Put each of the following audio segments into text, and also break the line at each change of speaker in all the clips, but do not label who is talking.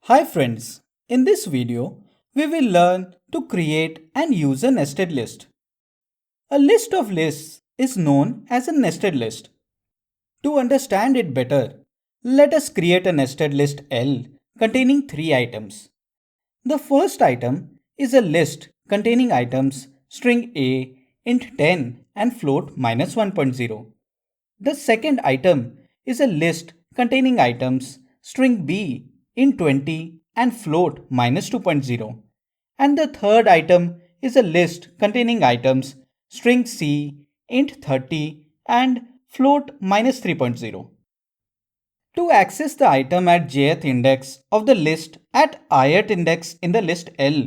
Hi friends, in this video, we will learn to create and use a nested list. A list of lists is known as a nested list. To understand it better, let us create a nested list L containing three items. The first item is a list containing items string A, int 10 and float -1.0. The second item is a list containing items string B in 20 and float -2.0. And the third item is a list containing items string C int 30 and float -3.0. To access the item at jth index of the list at ith index in the list L,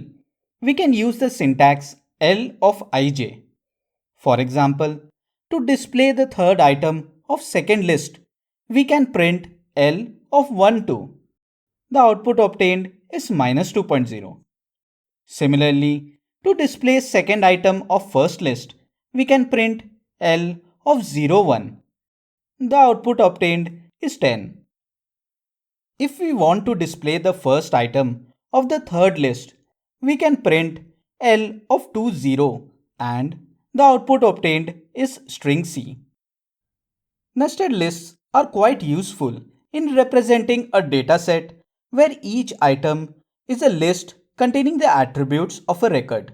we can use the syntax L of ij. For example, to display the third item of second list, we can print L of 1, 2. The output obtained is -2.0. Similarly, to display second item of first list, we can print L of 0, 1. The output obtained is 10. If we want to display the first item of the third list, we can print L of 2, 0 and the output obtained is string C. Nested lists are quite useful in representing a dataset where each item is a list containing the attributes of a record.